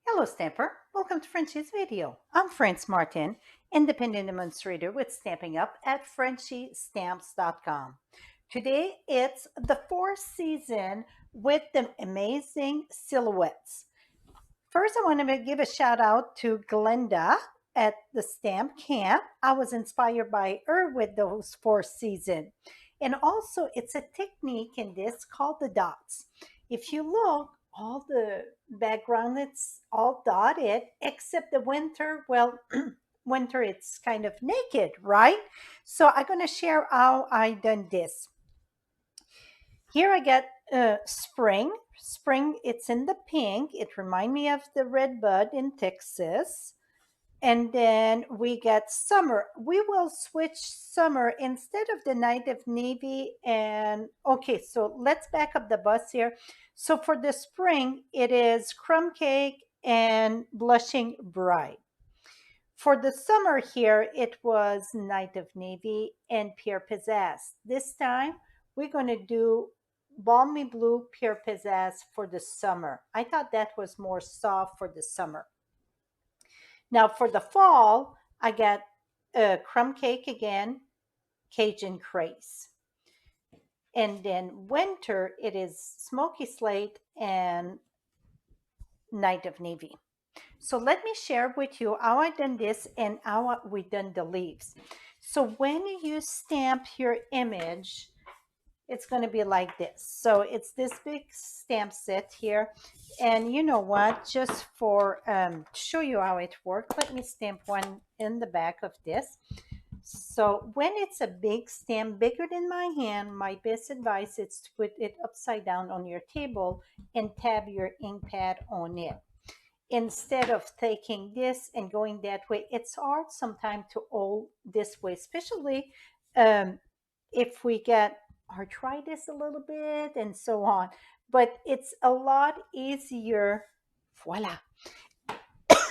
Hello Stamper, welcome to Frenchie's video. I'm France Martin, independent demonstrator with Stamping Up at frenchiestamps.com. Today it's the fourth season with the amazing silhouettes. First, I want to give a shout out to Glenda at the Stamp Camp. I was inspired by her with those fourth season. And also, it's a technique in this called the dots. If you look, all the background, it's all dotted except the winter. Well, winter, it's kind of naked, right? So I'm going to share how I done this. Here I get spring. Spring, it's in the pink. It reminds me of the red bud in Texas. And then we get summer. We will switch summer instead of the night of navy. And okay, so let's back up the bus here. So for the spring, it is crumb cake and blushing bride. For the summer here, it was Night of Navy and Pierre Pizzazz. This time, we're going to do Balmy Blue Pierre Pizzazz for the summer. I thought that was more soft for the summer. Now, for the fall, I got crumb cake again, Cajun Craze. And then winter, it is Smoky Slate and Night of Navy. So let me share with you how I done this and how we done the leaves. So when you stamp your image, it's going to be like this. So it's this big stamp set here. And you know what, just for to show you how it works, let me stamp one in the back of this. So when it's a big stamp, bigger than my hand, my best advice is to put it upside down on your table and tab your ink pad on it instead of taking this and going that way. It's hard sometimes to hold this way, especially if we get arthritis a little bit and so on. But it's a lot easier. Voila.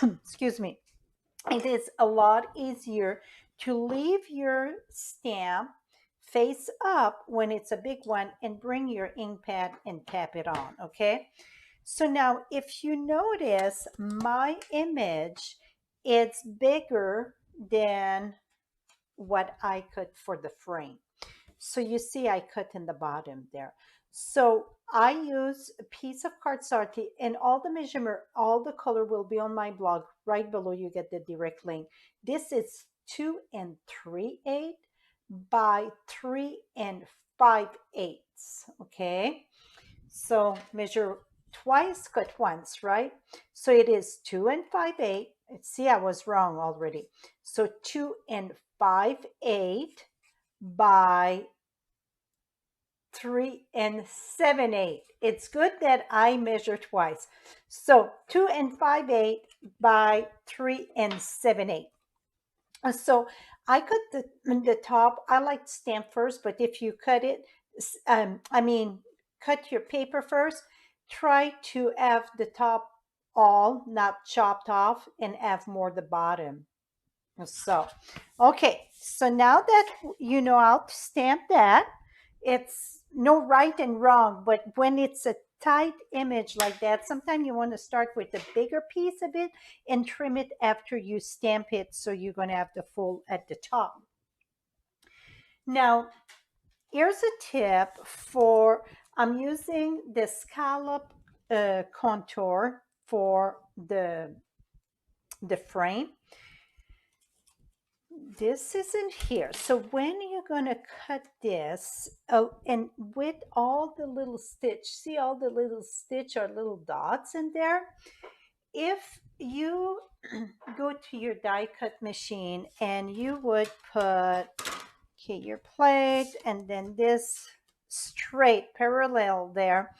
Excuse me. It is a lot easier to leave your stamp face up when it's a big one and bring your ink pad and tap it on. Okay. So now if you notice my image, it's bigger than what I cut for the frame. So you see I cut in the bottom there. So I use a piece of cardstock and all the measurement, all the color will be on my blog. Right below you get the direct link. This is 2 3/8 by 3 5/8. Okay. So measure twice, cut once, right? So it is 2 5/8. See, I was wrong already. So 2 5/8 by 3 7/8. It's good that I measure twice. So 2 5/8 by 3 7/8. So I cut the top. I like to stamp first, but if you cut it, cut your paper first. Try to have the top all not chopped off and have more the bottom. So, okay. So now that you know how to stamp that, it's no right and wrong, but when it's a tight image like that, sometimes you want to start with the bigger piece of it and trim it after you stamp it, so you're going to have the full at the top. Now, here's a tip for, I'm using the scallop contour for the frame. This isn't here. So when you're going to cut this, and with all the little stitch, see all the little stitch or little dots in there? If you go to your die cut machine and you would put, okay, your plate and then this straight parallel there,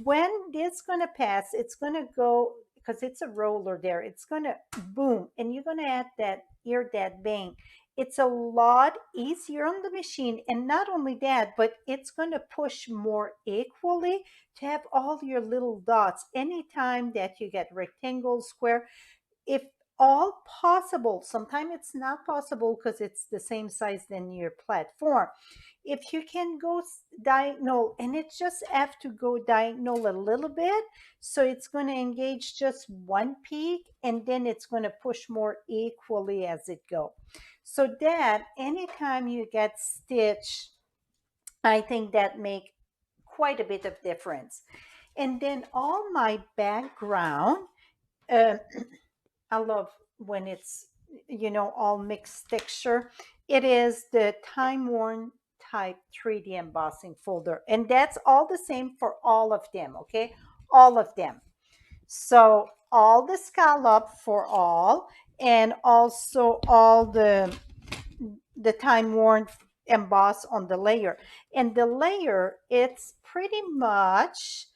when this going to pass, it's going to go, because it's a roller there, it's going to boom, and you're going to add that, hear that bang. It's a lot easier on the machine, and not only that, but it's going to push more equally to have all your little dots. Anytime that you get rectangle, square, if all possible, sometimes it's not possible because it's the same size than your platform. If you can go diagonal, and it just have to go diagonal a little bit, so it's going to engage just one peak, and then it's going to push more equally as it go. So that anytime you get stitch, I think that make quite a bit of difference. And then all my background, uh, I love when it's, all mixed texture. It is the time worn type 3D embossing folder. And that's all the same for all of them, okay? All of them. So all the scallop for all, and also all the time worn emboss on the layer. And the layer, it's pretty much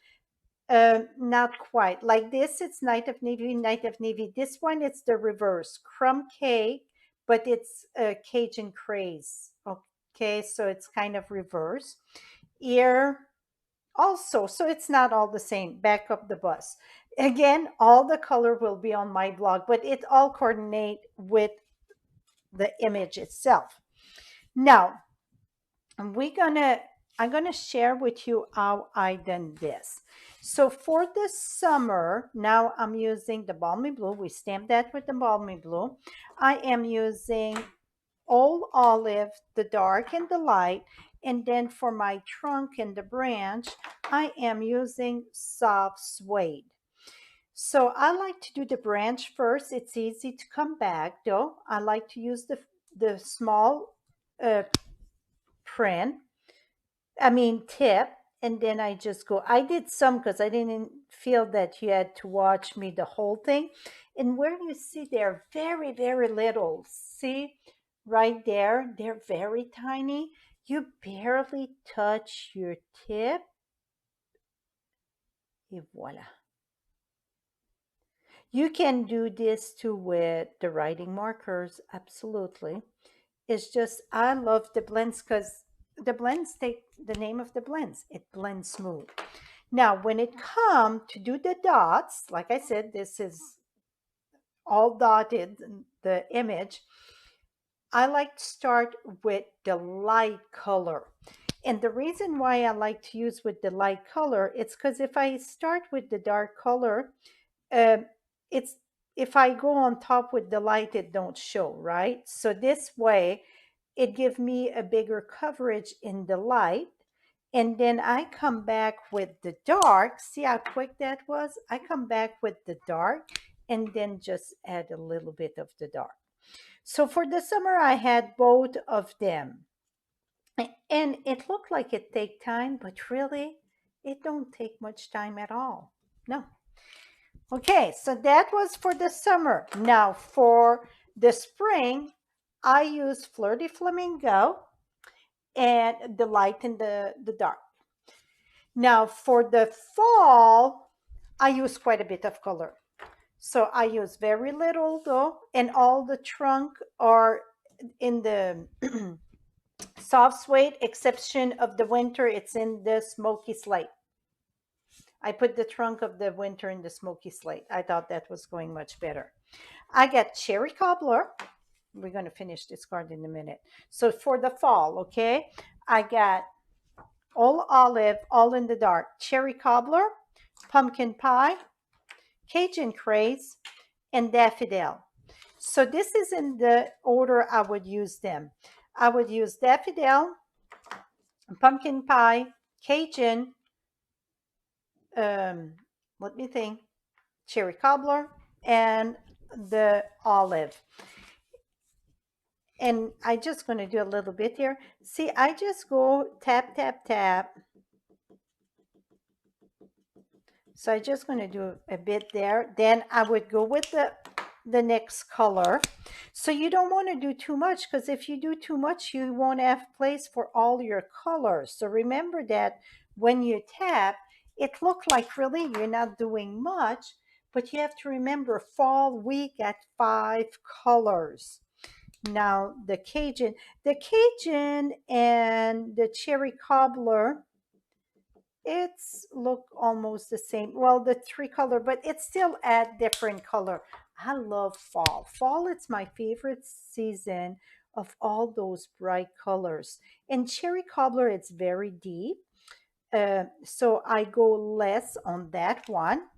not quite like this. It's Night of Navy, Night of Navy. This one, it's the reverse, crumb cake, but it's Cajun craze. Okay, so it's kind of reverse. Ear also, so it's not all the same. Back up the bus. Again, all the color will be on my blog, but it all coordinate with the image itself. Now, we're gonna I'm gonna share with you how I done this. So for the summer, now I'm using the balmy blue. We stamped that with the balmy blue. I am using old olive, the dark and the light. And then for my trunk and the branch, I am using soft suede. So I like to do the branch first. It's easy to come back though. I like to use the small uh, print, tip, and then I just go. I did some because I didn't feel that you had to watch me the whole thing. And where you see they're very, very little, see right there, they're very tiny. You barely touch your tip, et voila. You can do this too with the writing markers, absolutely. It's just, I love the blends because the blends take the name of the blends. It blends smooth. Now, when it comes to do the dots, like I said, this is all dotted, the image. I like to start with the light color. And the reason why I like to use with the light color, it's because if I start with the dark color, uh, it's if I go on top with the light, it don't show, right? So this way, it gives me a bigger coverage in the light. And then I come back with the dark. See how quick that was? I come back with the dark and then just add a little bit of the dark. So for the summer, I had both of them. And it looked like it take time, but really, it don't take much time at all. No. Okay, so that was for the summer. Now for the spring, I use Fleur de Flamingo and the light and the dark. Now for the fall, I use quite a bit of color. So I use very little though, and all the trunk are in the soft suede, exception of the winter, it's in the smoky slate. I put the trunk of the winter in the smoky slate. I thought that was going much better. I got cherry cobbler. We're going to finish this card in a minute. So for the fall, okay, I got all olive, all in the dark, cherry cobbler, pumpkin pie, Cajun craze, and daffodil. So this is in the order I would use them. I would use daffodil, pumpkin pie, Cajun, um, let me think, cherry cobbler, and the olive. And I just going to do a little bit here. See, I just go tap, tap, tap. So I'm just going to do a bit there. Then I would go with the next color. So you don't want to do too much, because if you do too much, you won't have place for all your colors. So remember that when you tap, it looks like really you're not doing much, but you have to remember fall, we got 5 colors. Now the Cajun and the cherry cobbler, it's look almost the same. Well, the 3 color, but it's still add different color. I love fall. Fall, it's my favorite season of all those bright colors. And cherry cobbler, it's very deep. So I go less on that one.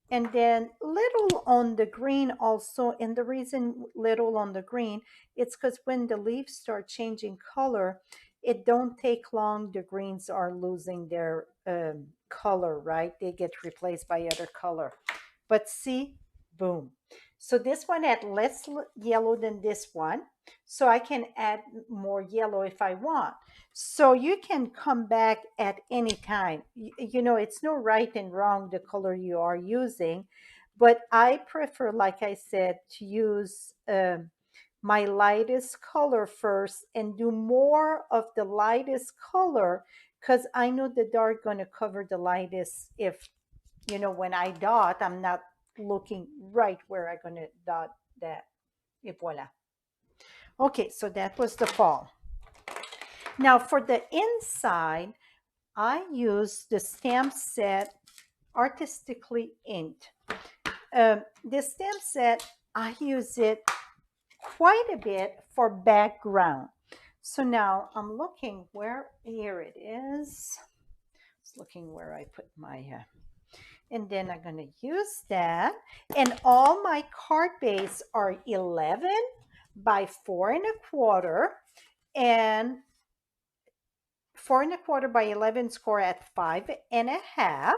And then little on the green also. And the reason little on the green, it's because when the leaves start changing color, it don't take long. The greens are losing their color, right? They get replaced by other color. But see, boom. So this one had less yellow than this one. So I can add more yellow if I want. So you can come back at any time. You know, it's no right and wrong the color you are using, but I prefer, like I said, to use my lightest color first and do more of the lightest color because I know the dark going to cover the lightest if, you know, when I dot, I'm not looking right where I'm going to dot that. Et voila. Okay, so that was the fall. Now for the inside, I use the stamp set Artistically Inked. This stamp set, I use it quite a bit for background. So now I'm looking where, here it is. It's looking where I put my, and then I'm going to use that. And all my card base are 11 by 4 1/4 and 4 1/4 by 11 score at 5 1/2.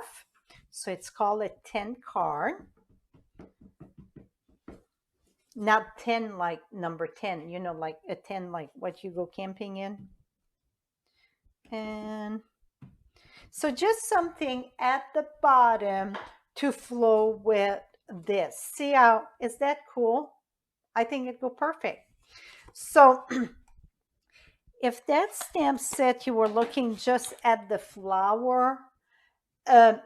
So it's called a 10 card. Not 10 like number 10, you know, like a 10 like what you go camping in. And so just something at the bottom to flow with this. See how, is that cool? I think it go perfect. So if that stamp set you were looking just at the flower,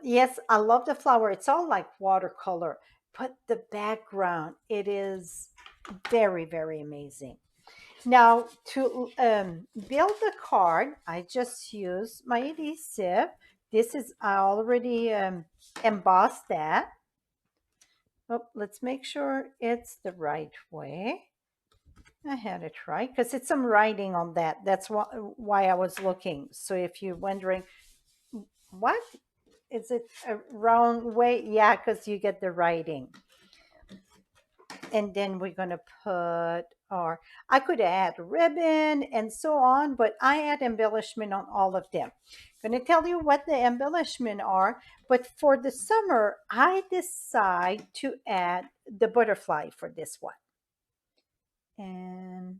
yes, I love the flower. It's all like watercolor, but the background, it is very, very amazing. Now to build the card, I just use my adhesive. This is, I already embossed that. Oh, let's make sure it's the right way. I had it right because it's some writing on that. That's why I was looking. So if you're wondering, what is it a wrong way? Yeah, because you get the writing. And then we're going to put our, I could add ribbon and so on, but I add embellishment on all of them. I'm going to tell you what the embellishment are, but for the summer, I decide to add the butterfly for this one. And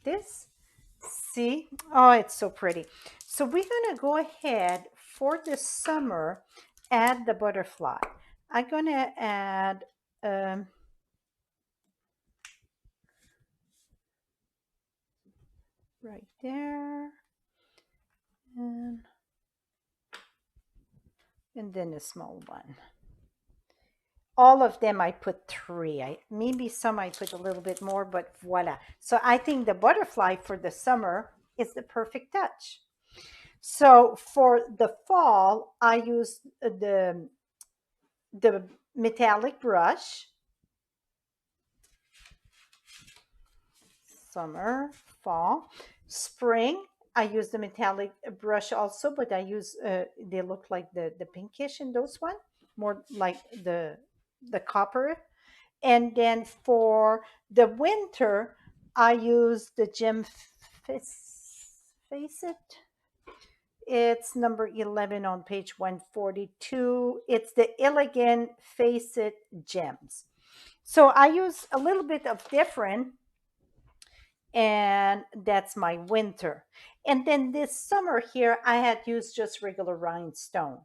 this, see, oh, it's so pretty. So we're going to go ahead for the summer, add the butterfly. I'm going to add, right there, and then a small one. All of them I put 3. Maybe some I put a little bit more, but voila. So I think the butterfly for the summer is the perfect touch. So for the fall, I use the metallic brush. Summer, fall, spring, I use the metallic brush also, but I use they look like the pinkish in those one, more like the copper. And then for the winter, I use the gem face it. It's number 11 on page 142. It's the elegant face it gems. So I use a little bit of different, and that's my winter. And then this summer here, I had used just regular rhinestone.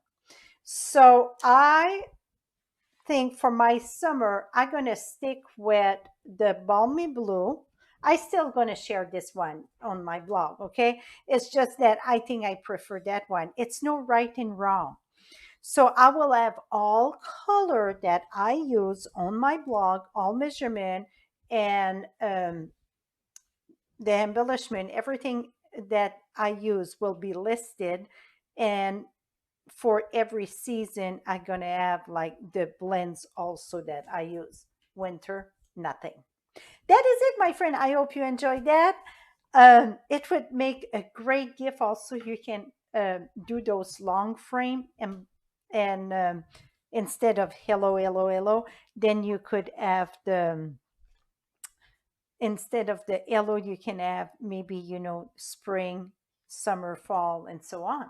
So I think for my summer, I'm going to stick with the balmy blue. I still going to share this one on my blog, okay? It's just that I think I prefer that one. It's no right and wrong. So I will have all color that I use on my blog, all measurement, and the embellishment, everything that I use will be listed. And for every season, I'm going to have like the blends also that I use. Winter, nothing. that is it, my friend. I hope you enjoyed that. It would make a great gift. Also, you can do those long frame and instead of hello, hello, hello, then you could have the instead of the yellow, you can have maybe, spring, summer, fall, and so on.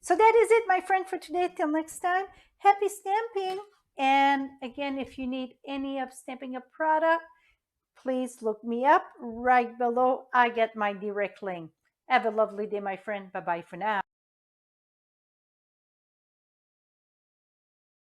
So that is it, my friend, for today. Till next time, happy stamping. And again, if you need any of Stamping Up product, please look me up right below. I get my direct link. Have a lovely day, my friend. Bye bye for now.